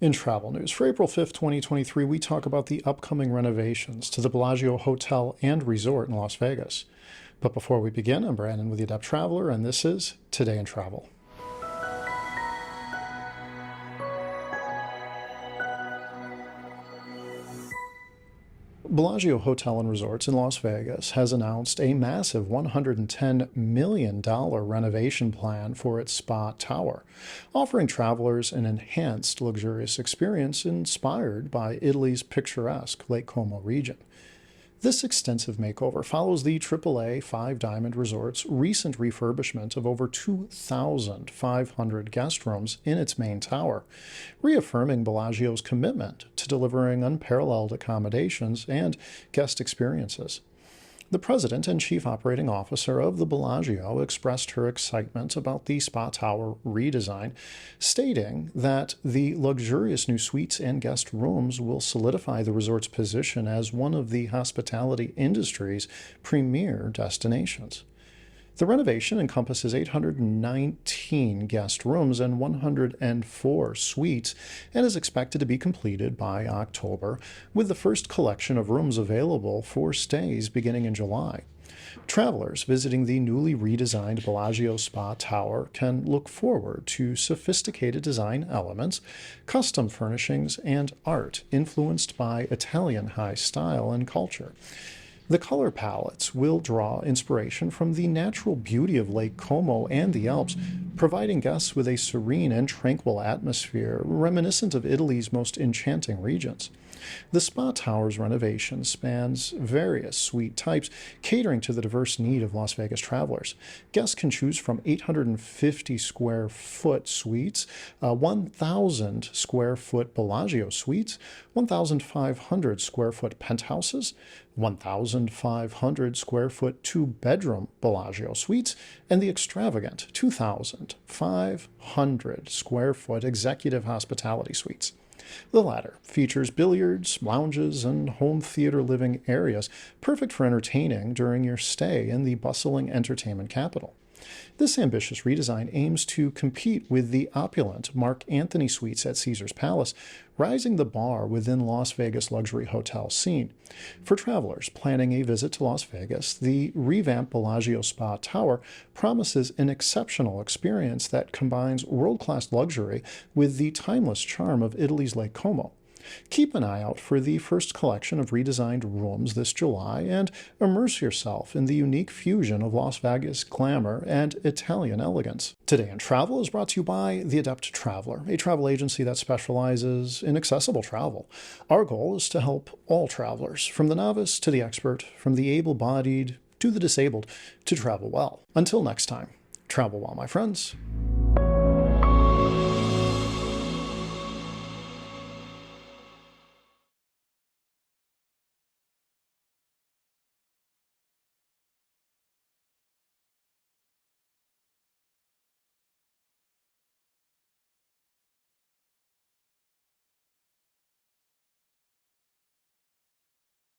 In travel news for April 5th, 2023, we talk about the upcoming renovations to the Bellagio Hotel and Resort in Las Vegas. But before we begin, I'm Brandon with the Adept Traveler, and this is Today in Travel. Bellagio Hotel and Resorts in Las Vegas has announced a massive $110 million renovation plan for its spa tower, offering travelers an enhanced luxurious experience inspired by Italy's picturesque Lake Como region. This extensive makeover follows the AAA Five Diamond Resort's recent refurbishment of over 2,500 guest rooms in its main tower, reaffirming Bellagio's commitment to delivering unparalleled accommodations and guest experiences. The president and chief operating officer of the Bellagio expressed her excitement about the spa tower redesign, stating that the luxurious new suites and guest rooms will solidify the resort's position as one of the hospitality industry's premier destinations. The renovation encompasses 819 guest rooms and 104 suites and is expected to be completed by October, with the first collection of rooms available for stays beginning in July. Travelers visiting the newly redesigned Bellagio Spa Tower can look forward to sophisticated design elements, custom furnishings, and art influenced by Italian high style and culture. The color palettes will draw inspiration from the natural beauty of Lake Como and the Alps, providing guests with a serene and tranquil atmosphere reminiscent of Italy's most enchanting regions. The Spa Tower's renovation spans various suite types, catering to the diverse need of Las Vegas travelers. Guests can choose from 850 square foot suites, 1,000 square foot Bellagio suites, 1,500 square foot penthouses, 1,500 square foot two-bedroom Bellagio suites, and the extravagant 2,500 square foot executive hospitality suites. The latter features billiards, lounges, and home theater living areas, perfect for entertaining during your stay in the bustling entertainment capital. This ambitious redesign aims to compete with the opulent Mark Anthony Suites at Caesar's Palace, raising the bar within Las Vegas luxury hotel scene. For travelers planning a visit to Las Vegas, the revamped Bellagio Spa Tower promises an exceptional experience that combines world-class luxury with the timeless charm of Italy's Lake Como. Keep an eye out for the first collection of redesigned rooms this July and immerse yourself in the unique fusion of Las Vegas glamour and Italian elegance. Today in Travel is brought to you by The Adept Traveler, a travel agency that specializes in accessible travel. Our goal is to help all travelers, from the novice to the expert, from the able-bodied to the disabled, to travel well. Until next time, travel well, my friends.